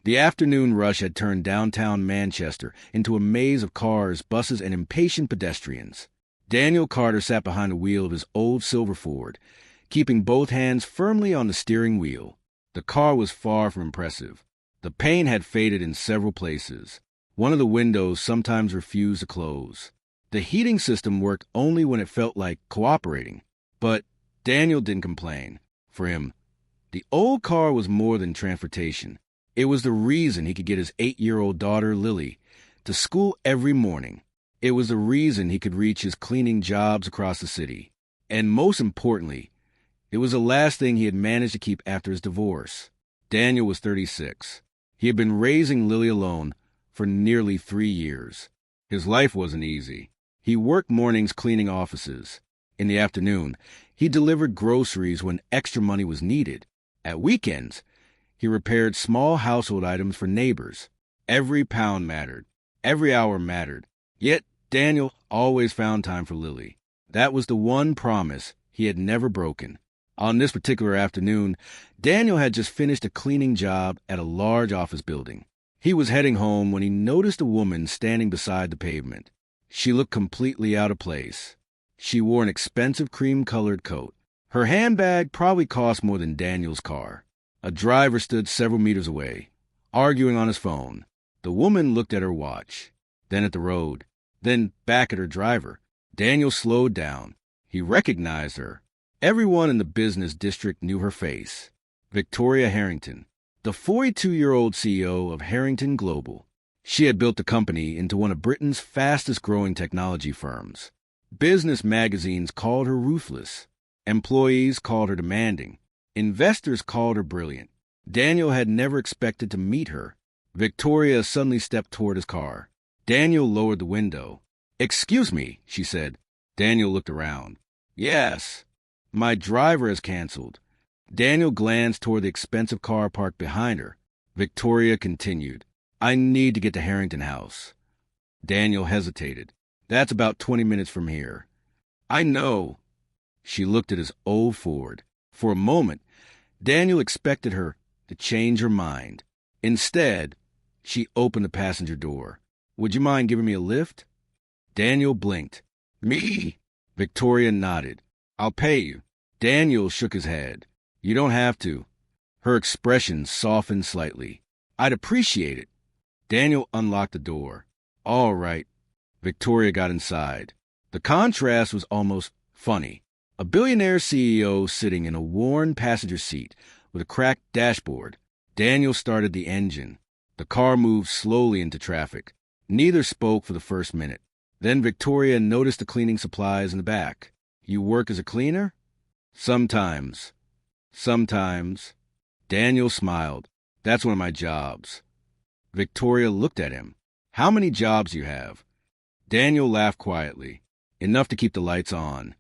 The afternoon rush had turned downtown Manchester into a maze of cars, buses, and impatient pedestrians. Daniel Carter sat behind the wheel of his old silver Ford, keeping both hands firmly on the steering wheel. The car was far from impressive. The paint had faded in several places. One of the windows sometimes refused to close. The heating system worked only when it felt like cooperating. But Daniel didn't complain. For him, the old car was more than transportation. It was the reason he could get his 8-year-old daughter, Lily, to school every morning. It was the reason he could reach his cleaning jobs across the city. And most importantly, it was the last thing he had managed to keep after his divorce. Daniel was 36. He had been raising Lily alone for nearly 3 years. His life wasn't easy. He worked mornings cleaning offices. In the afternoon, he delivered groceries when extra money was needed. At weekends, he repaired small household items for neighbors. Every pound mattered. Every hour mattered. Yet Daniel always found time for Lily. That was the one promise he had never broken. On this particular afternoon, Daniel had just finished a cleaning job at a large office building. He was heading home when he noticed a woman standing beside the pavement. She looked completely out of place. She wore an expensive cream-colored coat. Her handbag probably cost more than Daniel's car. A driver stood several meters away, arguing on his phone. The woman looked at her watch, then at the road, then back at her driver. Daniel slowed down. He recognized her. Everyone in the business district knew her face. Victoria Harrington, the 42-year-old CEO of Harrington Global. She had built the company into one of Britain's fastest-growing technology firms. Business magazines called her ruthless. Employees called her demanding. Investors called her brilliant. Daniel had never expected to meet her. Victoria suddenly stepped toward his car. Daniel lowered the window. "Excuse me," she said. Daniel looked around. "Yes, my driver has canceled." Daniel glanced toward the expensive car parked behind her. Victoria continued, "I need to get to Harrington House." Daniel hesitated. "That's about 20 minutes from here." "I know." She looked at his old Ford. For a moment, Daniel expected her to change her mind. Instead, she opened the passenger door. "Would you mind giving me a lift?" Daniel blinked. "Me?" Victoria nodded. "I'll pay you." Daniel shook his head. "You don't have to." Her expression softened slightly. "I'd appreciate it." Daniel unlocked the door. "All right." Victoria got inside. The contrast was almost funny. A billionaire CEO sitting in a worn passenger seat with a cracked dashboard. Daniel started the engine. The car moved slowly into traffic. Neither spoke for the first minute. Then Victoria noticed the cleaning supplies in the back. "You work as a cleaner?" "Sometimes." "Sometimes." Daniel smiled. "That's one of my jobs." Victoria looked at him. "How many jobs do you have?" Daniel laughed quietly. "Enough to keep the lights on."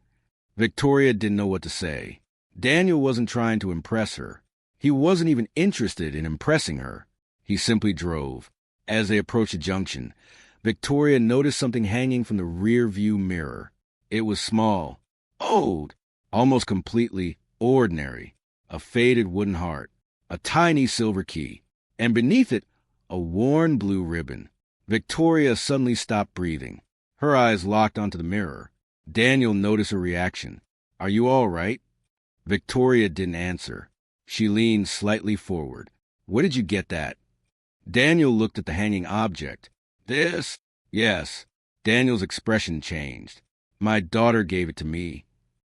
Victoria didn't know what to say. Daniel wasn't trying to impress her. He wasn't even interested in impressing her. He simply drove. As they approached a junction, Victoria noticed something hanging from the rear-view mirror. It was small, old, almost completely ordinary. A faded wooden heart, a tiny silver key, and beneath it, a worn blue ribbon. Victoria suddenly stopped breathing. Her eyes locked onto the mirror. Daniel noticed her reaction. "Are you all right?" Victoria didn't answer. She leaned slightly forward. "Where did you get that?" Daniel looked at the hanging object. "This?" "Yes." Daniel's expression changed. "My daughter gave it to me."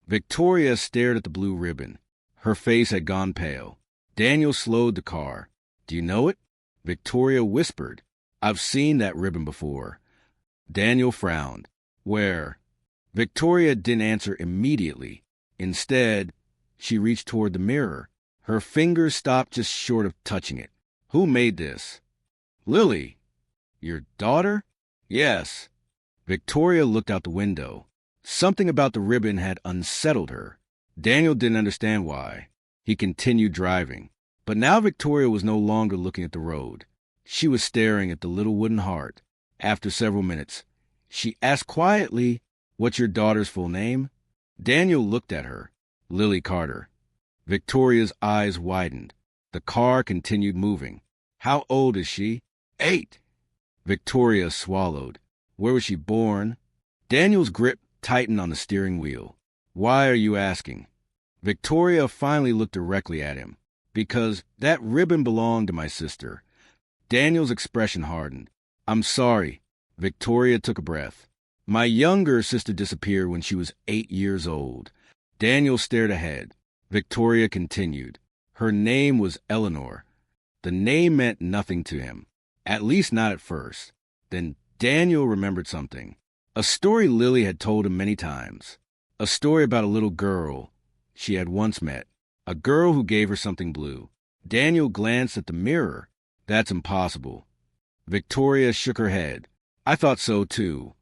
Victoria stared at the blue ribbon. Her face had gone pale. Daniel slowed the car. "Do you know it?" Victoria whispered. "I've seen that ribbon before." Daniel frowned. "Where?" Victoria didn't answer immediately. Instead, she reached toward the mirror. Her fingers stopped just short of touching it. "Who made this?" "Lily." "Your daughter?" "Yes." Victoria looked out the window. Something about the ribbon had unsettled her. Daniel didn't understand why. He continued driving. But now Victoria was no longer looking at the road. She was staring at the little wooden heart. After several minutes, she asked quietly, "What's your daughter's full name?" Daniel looked at her. "Lily Carter." Victoria's eyes widened. The car continued moving. How old is she? 8. Victoria swallowed. Where was she born? Daniel's grip tightened on the steering wheel. Why are you asking? Victoria finally looked directly at him. Because that ribbon belonged to my sister. Daniel's expression hardened. I'm sorry. Victoria took a breath. My younger sister disappeared when she was 8 years old. Daniel stared ahead. Victoria continued. Her name was Eleanor. The name meant nothing to him, at least not at first. Then Daniel remembered something. A story Lily had told him many times. A story about a little girl she had once met. A girl who gave her something blue. Daniel glanced at the mirror. That's impossible. Victoria shook her head. I thought so too.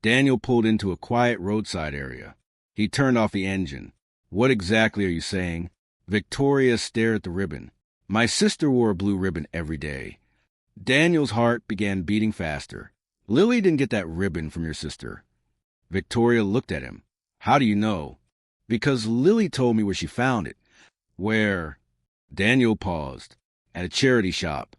Daniel pulled into a quiet roadside area. He turned off the engine. What exactly are you saying? Victoria stared at the ribbon. My sister wore a blue ribbon every day. Daniel's heart began beating faster. Lily didn't get that ribbon from your sister. Victoria looked at him. How do you know? Because Lily told me where she found it. Where? Daniel paused. At a charity shop.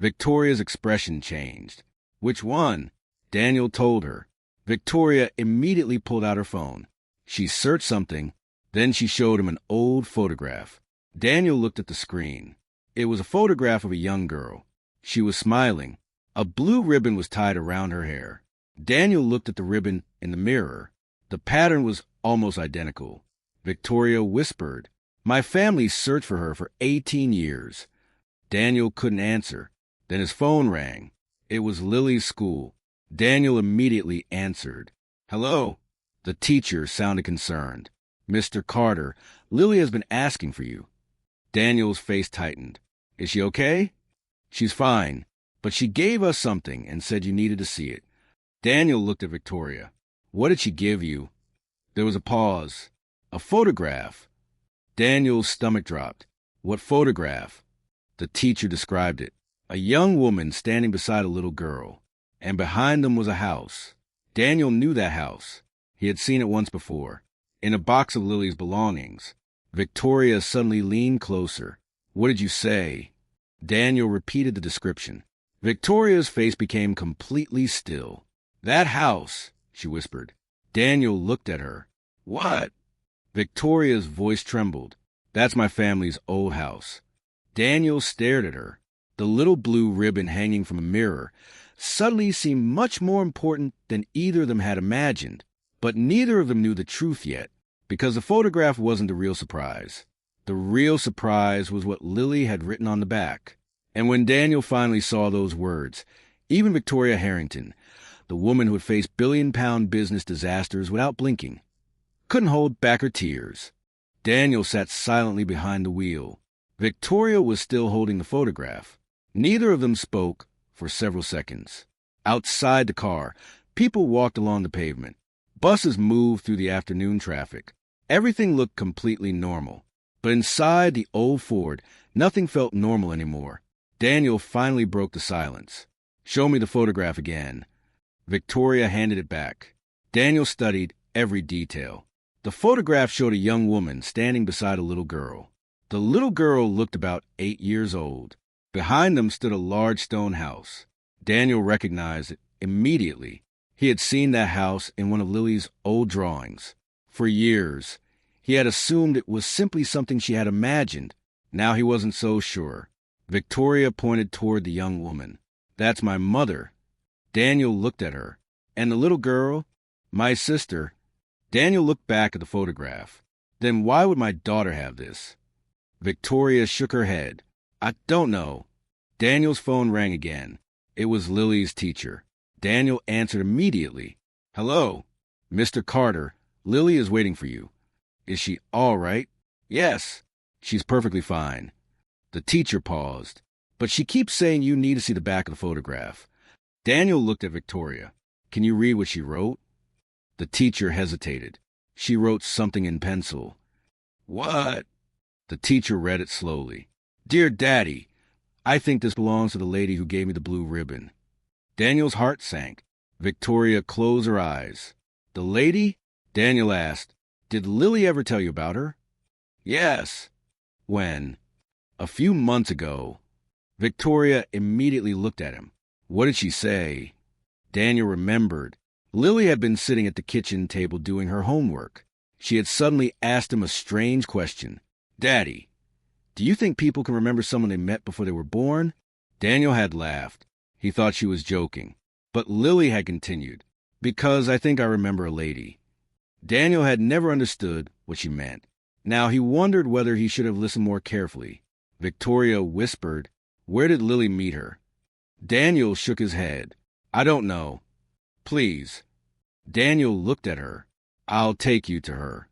Victoria's expression changed. Which one? Daniel told her. Victoria immediately pulled out her phone. She searched something. Then she showed him an old photograph. Daniel looked at the screen. It was a photograph of a young girl. She was smiling. A blue ribbon was tied around her hair. Daniel looked at the ribbon in the mirror. The pattern was almost identical. Victoria whispered, My family searched for her for 18 years. Daniel couldn't answer. Then his phone rang. It was Lily's school. Daniel immediately answered. Hello? The teacher sounded concerned. Mr. Carter, Lily has been asking for you. Daniel's face tightened. Is she okay? She's fine, but she gave us something and said you needed to see it. Daniel looked at Victoria. What did she give you? There was a pause. A photograph. Daniel's stomach dropped. What photograph? The teacher described it. A young woman standing beside a little girl, and behind them was a house. Daniel knew that house. He had seen it once before, in a box of Lily's belongings. Victoria suddenly leaned closer. What did you say? Daniel repeated the description. Victoria's face became completely still. That house, she whispered. Daniel looked at her. What? Victoria's voice trembled. That's my family's old house. Daniel stared at her. The little blue ribbon hanging from a mirror suddenly seemed much more important than either of them had imagined. But neither of them knew the truth yet, because the photograph wasn't the real surprise. The real surprise was what Lily had written on the back. And when Daniel finally saw those words, even Victoria Harrington, the woman who had faced billion-pound business disasters without blinking, couldn't hold back her tears. Daniel sat silently behind the wheel. Victoria was still holding the photograph. Neither of them spoke for several seconds. Outside the car, people walked along the pavement. Buses moved through the afternoon traffic. Everything looked completely normal. But inside the old Ford, nothing felt normal anymore. Daniel finally broke the silence. Show me the photograph again. Victoria handed it back. Daniel studied every detail. The photograph showed a young woman standing beside a little girl. The little girl looked about 8 years old. Behind them stood a large stone house. Daniel recognized it immediately. He had seen that house in one of Lily's old drawings. For years, he had assumed it was simply something she had imagined. Now he wasn't so sure. Victoria pointed toward the young woman. That's my mother. Daniel looked at her. And the little girl? My sister. Daniel looked back at the photograph. Then why would my daughter have this? Victoria shook her head. I don't know. Daniel's phone rang again. It was Lily's teacher. Daniel answered immediately. Hello, Mr. Carter. Lily is waiting for you. Is she all right? Yes, she's perfectly fine. The teacher paused. But she keeps saying you need to see the back of the photograph. Daniel looked at Victoria. Can you read what she wrote? The teacher hesitated. She wrote something in pencil. What? The teacher read it slowly. Dear Daddy, I think this belongs to the lady who gave me the blue ribbon. Daniel's heart sank. Victoria closed her eyes. The lady? Daniel asked. Did Lily ever tell you about her? Yes. When? A few months ago. Victoria immediately looked at him. What did she say? Daniel remembered. Lily had been sitting at the kitchen table doing her homework. She had suddenly asked him a strange question. Daddy, do you think people can remember someone they met before they were born? Daniel had laughed. He thought she was joking. But Lily had continued, because I think I remember a lady. Daniel had never understood what she meant. Now he wondered whether he should have listened more carefully. Victoria whispered, Where did Lily meet her? Daniel shook his head. I don't know. Please. Daniel looked at her. I'll take you to her.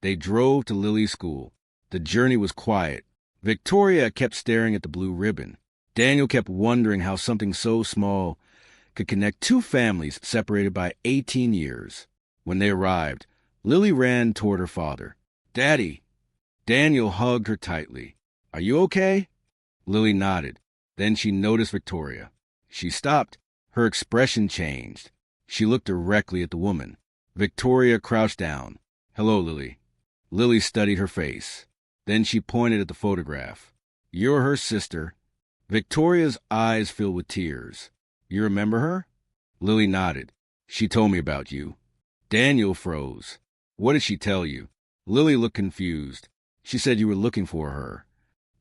They drove to Lily's school. The journey was quiet. Victoria kept staring at the blue ribbon. Daniel kept wondering how something so small could connect two families separated by 18 years. When they arrived, Lily ran toward her father. Daddy! Daniel hugged her tightly. Are you okay? Lily nodded. Then she noticed Victoria. She stopped. Her expression changed. She looked directly at the woman. Victoria crouched down. Hello, Lily. Lily studied her face. Then she pointed at the photograph. You're her sister. Victoria's eyes filled with tears. You remember her? Lily nodded. She told me about you. Daniel froze. What did she tell you? Lily looked confused. She said you were looking for her.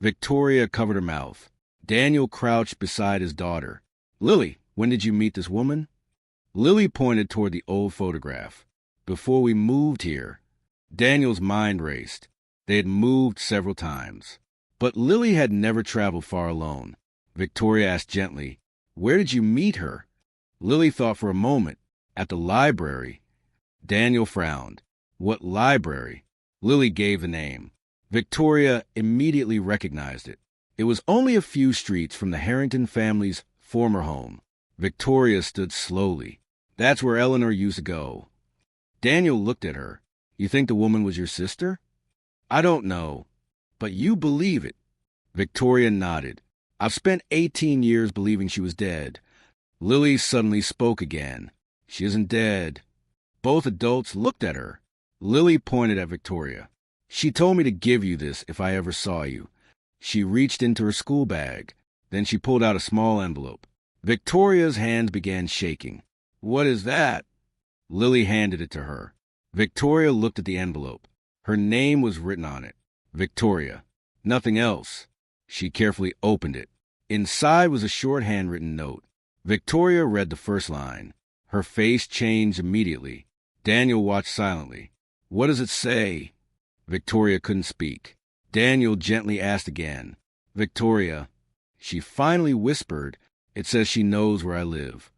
Victoria covered her mouth. Daniel crouched beside his daughter. Lily, when did you meet this woman? Lily pointed toward the old photograph. Before we moved here. Daniel's mind raced. They had moved several times. But Lily had never traveled far alone. Victoria asked gently, Where did you meet her? Lily thought for a moment. At the library. Daniel frowned. What library? Lily gave the name. Victoria immediately recognized it. It was only a few streets from the Harrington family's former home. Victoria stood slowly. That's where Eleanor used to go. Daniel looked at her. You think the woman was your sister? I don't know. But you believe it. Victoria nodded. I've spent 18 years believing she was dead. Lily suddenly spoke again. She isn't dead. Both adults looked at her. Lily pointed at Victoria. She told me to give you this if I ever saw you. She reached into her school bag. Then she pulled out a small envelope. Victoria's hands began shaking. What is that? Lily handed it to her. Victoria looked at the envelope. Her name was written on it. Victoria. Nothing else. She carefully opened it. Inside was a short handwritten note. Victoria read the first line. Her face changed immediately. Daniel watched silently. What does it say? Victoria couldn't speak. Daniel gently asked again. Victoria. She finally whispered, It says she knows where I live.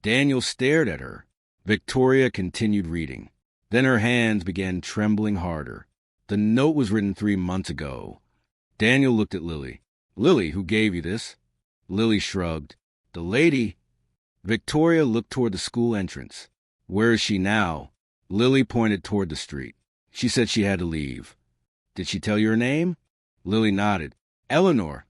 Daniel stared at her. Victoria continued reading. Then her hands began trembling harder. The note was written 3 months ago. Daniel looked at Lily. Lily, who gave you this? Lily shrugged. The lady. Victoria looked toward the school entrance. Where is she now? Lily pointed toward the street. She said she had to leave. Did she tell you her name? Lily nodded. Eleanor.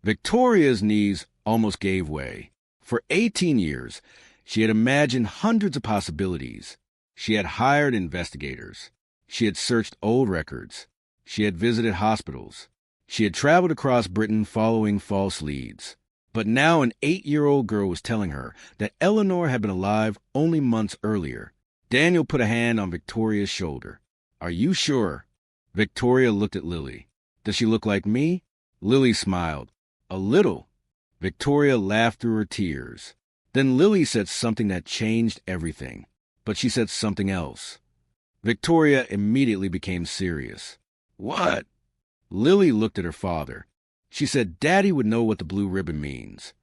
Victoria's knees almost gave way. For 18 years, she had imagined hundreds of possibilities. She had hired investigators. She had searched old records. She had visited hospitals. She had traveled across Britain following false leads. But now an 8-year-old girl was telling her that Eleanor had been alive only months earlier. Daniel put a hand on Victoria's shoulder. Are you sure? Victoria looked at Lily. Does she look like me? Lily smiled. A little. Victoria laughed through her tears. Then Lily said something that changed everything. But she said something else. Victoria immediately became serious. What? Lily looked at her father. She said Daddy would know what the blue ribbon means.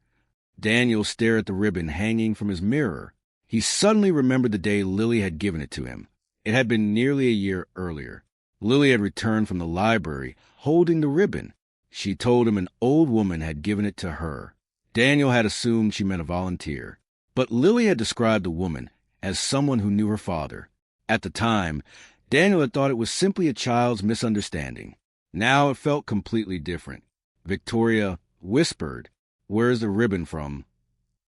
Daniel stared at the ribbon hanging from his mirror. He suddenly remembered the day Lily had given it to him. It had been nearly a year earlier. Lily had returned from the library, holding the ribbon. She told him an old woman had given it to her. Daniel had assumed she meant a volunteer. But Lily had described the woman as someone who knew her father. At the time, Daniel had thought it was simply a child's misunderstanding. Now it felt completely different. Victoria whispered, Where's the ribbon from?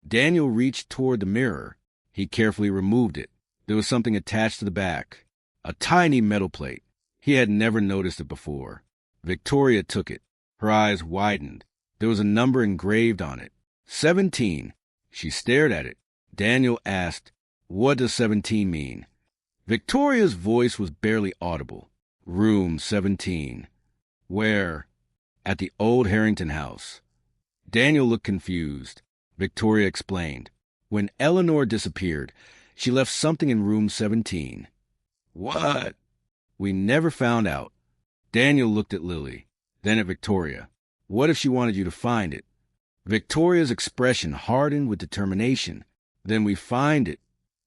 Daniel reached toward the mirror. He carefully removed it. There was something attached to the back. A tiny metal plate. He had never noticed it before. Victoria took it. Her eyes widened. There was a number engraved on it. 17. She stared at it. Daniel asked, "What does 17 mean?" Victoria's voice was barely audible. "Room 17. Where?" "At the old Harrington house." Daniel looked confused. Victoria explained. "When Eleanor disappeared, she left something in room 17. "What?" "We never found out." Daniel looked at Lily, then at Victoria. "What if she wanted you to find it?" Victoria's expression hardened with determination. "Then we find it."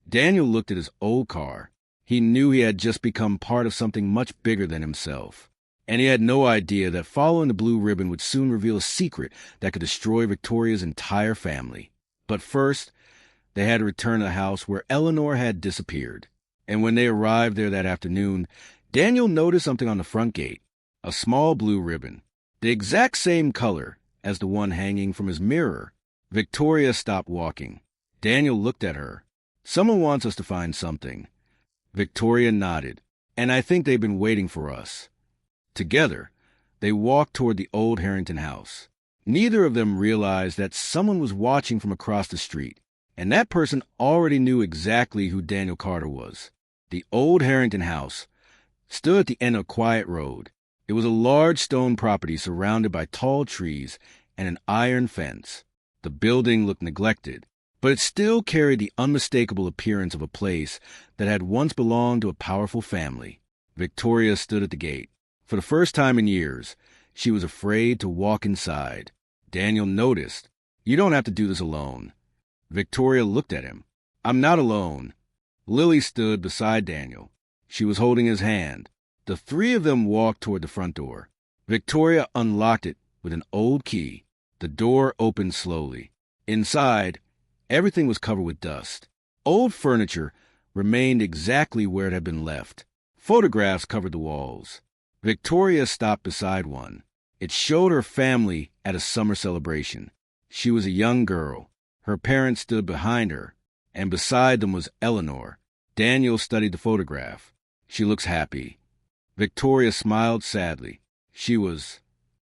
Daniel looked at his old car. He knew he had just become part of something much bigger than himself. And he had no idea that following the blue ribbon would soon reveal a secret that could destroy Victoria's entire family. But first, they had to return to the house where Eleanor had disappeared. And when they arrived there that afternoon, Daniel noticed something on the front gate. A small blue ribbon, the exact same color as the one hanging from his mirror. Victoria stopped walking. Daniel looked at her. "Someone wants us to find something." Victoria nodded. "And I think they've been waiting for us." Together, they walked toward the old Harrington house. Neither of them realized that someone was watching from across the street, and that person already knew exactly who Daniel Carter was. The old Harrington house stood at the end of a quiet road. It was a large stone property surrounded by tall trees and an iron fence. The building looked neglected, but it still carried the unmistakable appearance of a place that had once belonged to a powerful family. Victoria stood at the gate. For the first time in years, she was afraid to walk inside. Daniel noticed. "You don't have to do this alone." Victoria looked at him. "I'm not alone." Lily stood beside Daniel. She was holding his hand. The three of them walked toward the front door. Victoria unlocked it with an old key. The door opened slowly. Inside, everything was covered with dust. Old furniture remained exactly where it had been left. Photographs covered the walls. Victoria stopped beside one. It showed her family at a summer celebration. She was a young girl. Her parents stood behind her, and beside them was Eleanor. Daniel studied the photograph. "She looks happy." Victoria smiled sadly.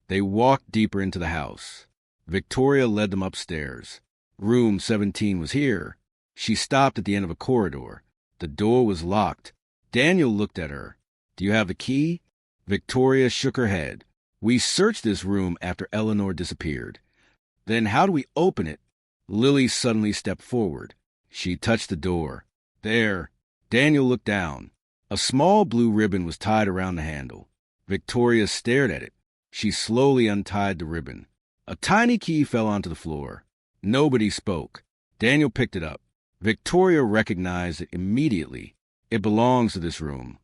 They walked deeper into the house. Victoria led them upstairs. Room 17 was here. She stopped at the end of a corridor. The door was locked. Daniel looked at her. "Do you have the key?" Victoria shook her head. "We searched this room after Eleanor disappeared." "Then how do we open it?" Lily suddenly stepped forward. She touched the door. "There." Daniel looked down. A small blue ribbon was tied around the handle. Victoria stared at it. She slowly untied the ribbon. A tiny key fell onto the floor. Nobody spoke. Daniel picked it up. Victoria recognized it immediately. "It belongs to this room."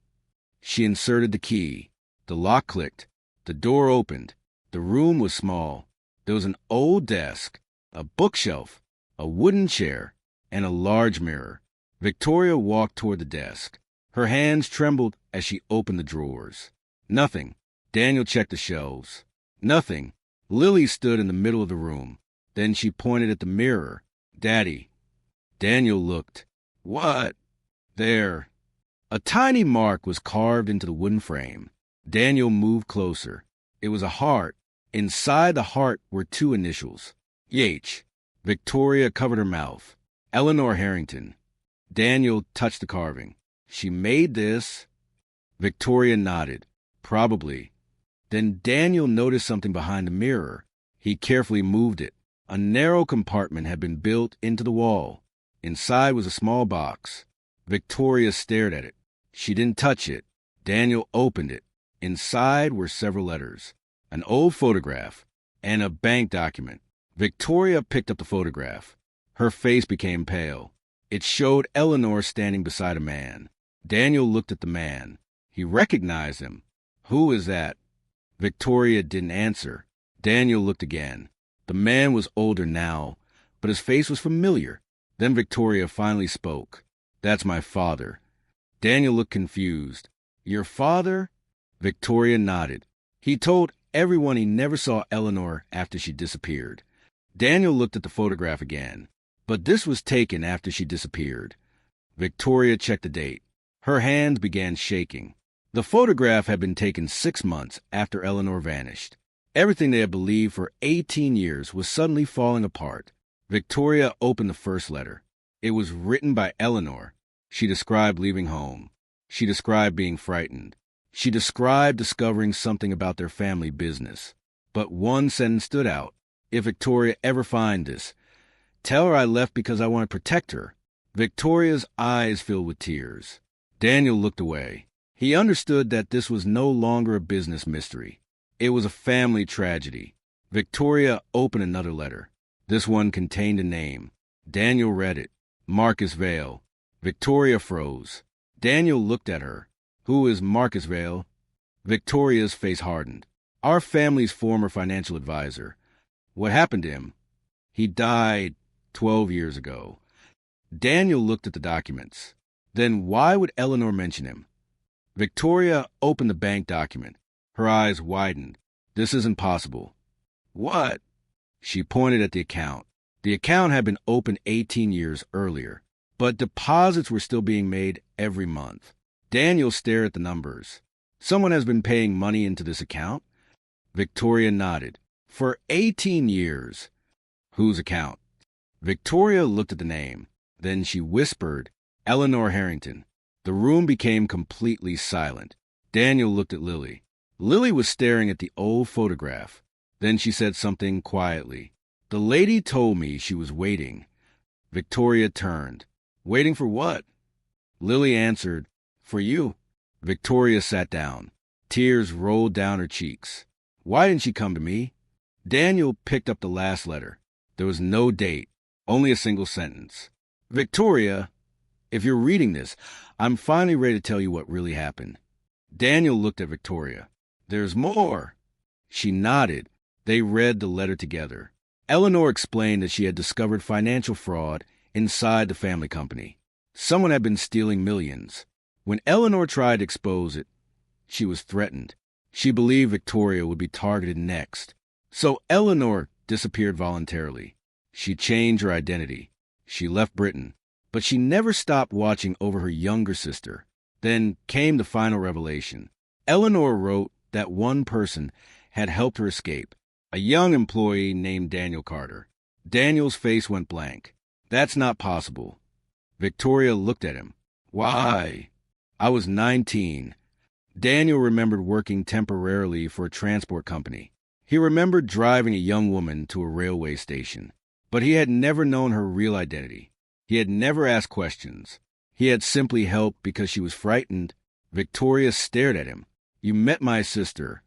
She inserted the key. The lock clicked. The door opened. The room was small. There was an old desk, a bookshelf, a wooden chair, and a large mirror. Victoria walked toward the desk. Her hands trembled as she opened the drawers. Nothing. Daniel checked the shelves. Nothing. Lily stood in the middle of the room. Then she pointed at the mirror. "Daddy." Daniel looked. "What?" "There." A tiny mark was carved into the wooden frame. Daniel moved closer. It was a heart. Inside the heart were two initials. H. Victoria covered her mouth. "Eleanor Harrington." Daniel touched the carving. "She made this." Victoria nodded. "Probably." Then Daniel noticed something behind the mirror. He carefully moved it. A narrow compartment had been built into the wall. Inside was a small box. Victoria stared at it. She didn't touch it. Daniel opened it. Inside were several letters, an old photograph, and a bank document. Victoria picked up the photograph. Her face became pale. It showed Eleanor standing beside a man. Daniel looked at the man. He recognized him. "Who is that?" Victoria didn't answer. Daniel looked again. The man was older now, but his face was familiar. Then Victoria finally spoke. "That's my father." Daniel looked confused. "Your father?" Victoria nodded. "He told everyone he never saw Eleanor after she disappeared." Daniel looked at the photograph again. But this was taken after she disappeared. Victoria checked the date. Her hands began shaking. The photograph had been taken 6 months after Eleanor vanished. Everything they had believed for 18 years was suddenly falling apart. Victoria opened the first letter. It was written by Eleanor. She described leaving home. She described being frightened. She described discovering something about their family business. But one sentence stood out. If Victoria ever finds this, tell her I left because I want to protect her. Victoria's eyes filled with tears. Daniel looked away. He understood that this was no longer a business mystery. It was a family tragedy. Victoria opened another letter. This one contained a name. Daniel read it. Marcus Vale. Victoria froze. Daniel looked at her. Who is Marcus Vale? Victoria's face hardened. Our family's former financial advisor. What happened to him? He died 12 years ago. Daniel looked at the documents. Then why would Eleanor mention him? Victoria opened the bank document. Her eyes widened. This isn't possible. What? She pointed at the account. The account had been opened 18 years earlier, but deposits were still being made every month. Daniel stared at the numbers. Someone has been paying money into this account? Victoria nodded. For 18 years. Whose account? Victoria looked at the name. Then she whispered, Eleanor Harrington. The room became completely silent. Daniel looked at Lily. Lily was staring at the old photograph. Then she said something quietly. The lady told me she was waiting. Victoria turned. Waiting for what? Lily answered, For you. Victoria sat down. Tears rolled down her cheeks. Why didn't she come to me? Daniel picked up the last letter. There was no date, only a single sentence. Victoria, if you're reading this, I'm finally ready to tell you what really happened. Daniel looked at Victoria. There's more. She nodded. They read the letter together. Eleanor explained that she had discovered financial fraud inside the family company. Someone had been stealing millions. When Eleanor tried to expose it, she was threatened. She believed Victoria would be targeted next. So Eleanor disappeared voluntarily. She changed her identity. She left Britain, but she never stopped watching over her younger sister. Then came the final revelation. Eleanor wrote that one person had helped her escape, a young employee named Daniel Carter. Daniel's face went blank. That's not possible. Victoria looked at him. Why? I was 19. Daniel remembered working temporarily for a transport company. He remembered driving a young woman to a railway station. But he had never known her real identity. He had never asked questions. He had simply helped because she was frightened. Victoria stared at him. You met my sister.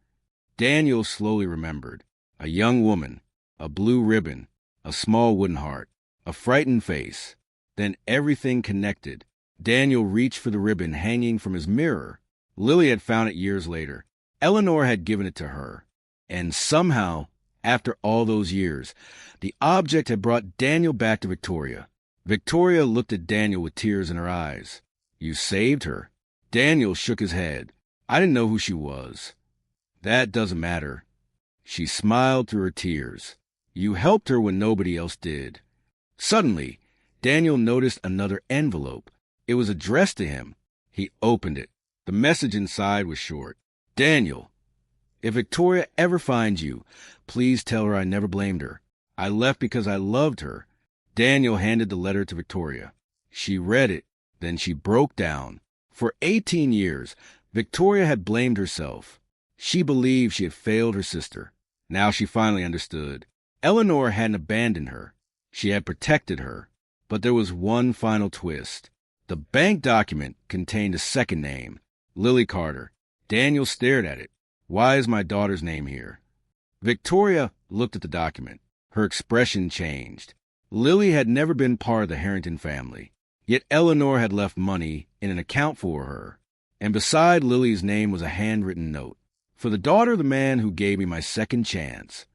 Daniel slowly remembered. A young woman, a blue ribbon, a small wooden heart, a frightened face. Then everything connected. Daniel reached for the ribbon hanging from his mirror. Lily had found it years later. Eleanor had given it to her. And somehow, after all those years, the object had brought Daniel back to Victoria. Victoria looked at Daniel with tears in her eyes. You saved her. Daniel shook his head. I didn't know who she was. That doesn't matter. She smiled through her tears. You helped her when nobody else did. Suddenly, Daniel noticed another envelope. It was addressed to him. He opened it. The message inside was short. Daniel, if Victoria ever finds you, please tell her I never blamed her. I left because I loved her. Daniel handed the letter to Victoria. She read it. Then she broke down. For 18 years, Victoria had blamed herself. She believed she had failed her sister. Now she finally understood. Eleanor hadn't abandoned her. She had protected her. But there was one final twist. The bank document contained a second name, Lily Carter. Daniel stared at it. Why is my daughter's name here? Victoria looked at the document. Her expression changed. Lily had never been part of the Harrington family. Yet Eleanor had left money in an account for her. And beside Lily's name was a handwritten note. For the daughter of the man who gave me my second chance.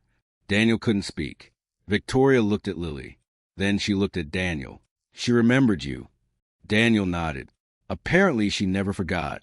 Daniel couldn't speak. Victoria looked at Lily. Then she looked at Daniel. She remembered you. Daniel nodded. Apparently she never forgot.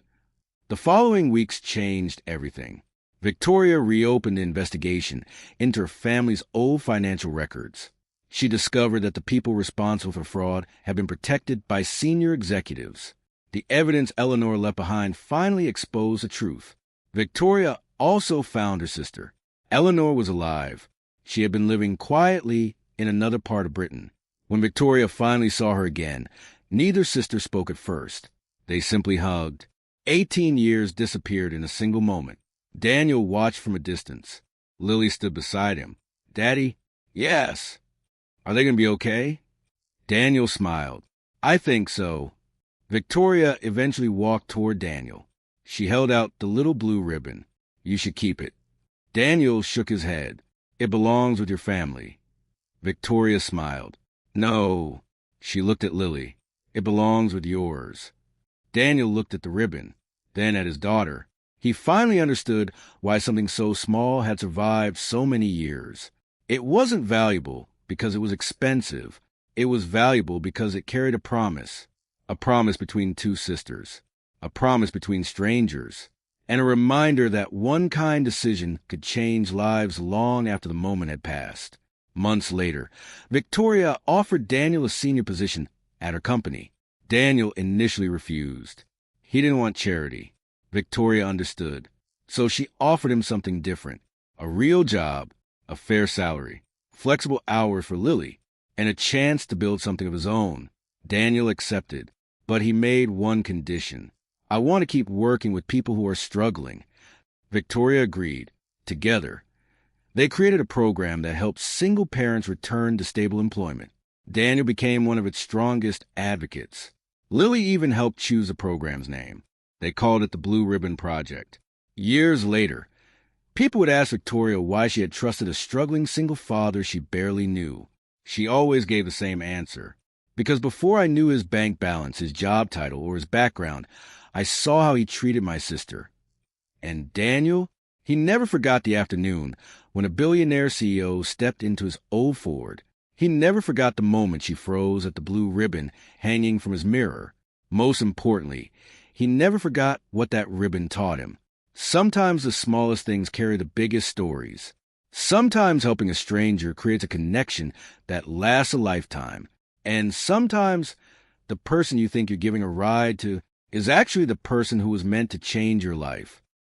The following weeks changed everything. Victoria reopened the investigation into her family's old financial records. She discovered that the people responsible for fraud had been protected by senior executives. The evidence Eleanor left behind finally exposed the truth. Victoria also found her sister. Eleanor was alive. She had been living quietly in another part of Britain. When Victoria finally saw her again, neither sister spoke at first. They simply hugged. 18 years disappeared in a single moment. Daniel watched from a distance. Lily stood beside him. "Daddy?" "Yes." "Are they going to be okay?" Daniel smiled. "I think so." Victoria eventually walked toward Daniel. She held out the little blue ribbon. "You should keep it." Daniel shook his head. "It belongs with your family." Victoria smiled. "No." She looked at Lily. "It belongs with yours." Daniel looked at the ribbon, then at his daughter. He finally understood why something so small had survived so many years. It wasn't valuable because it was expensive. It was valuable because it carried a promise between two sisters, a promise between strangers, and a reminder that one kind decision could change lives long after the moment had passed. Months later, Victoria offered Daniel a senior position at her company. Daniel initially refused. He didn't want charity. Victoria understood. So she offered him something different, a real job, a fair salary, flexible hours for Lily, and a chance to build something of his own. Daniel accepted, but he made one condition. "I want to keep working with people who are struggling." Victoria agreed. Together, they created a program that helped single parents return to stable employment. Daniel became one of its strongest advocates. Lily even helped choose the program's name. They called it the Blue Ribbon Project. Years later, people would ask Victoria why she had trusted a struggling single father she barely knew. She always gave the same answer. "Because before I knew his bank balance, his job title, or his background, I saw how he treated my sister." And Daniel? He never forgot the afternoon when a billionaire CEO stepped into his old Ford. He never forgot the moment she froze at the blue ribbon hanging from his mirror. Most importantly, he never forgot what that ribbon taught him. Sometimes the smallest things carry the biggest stories. Sometimes helping a stranger creates a connection that lasts a lifetime. And sometimes the person you think you're giving a ride to is actually the person who was meant to change your life.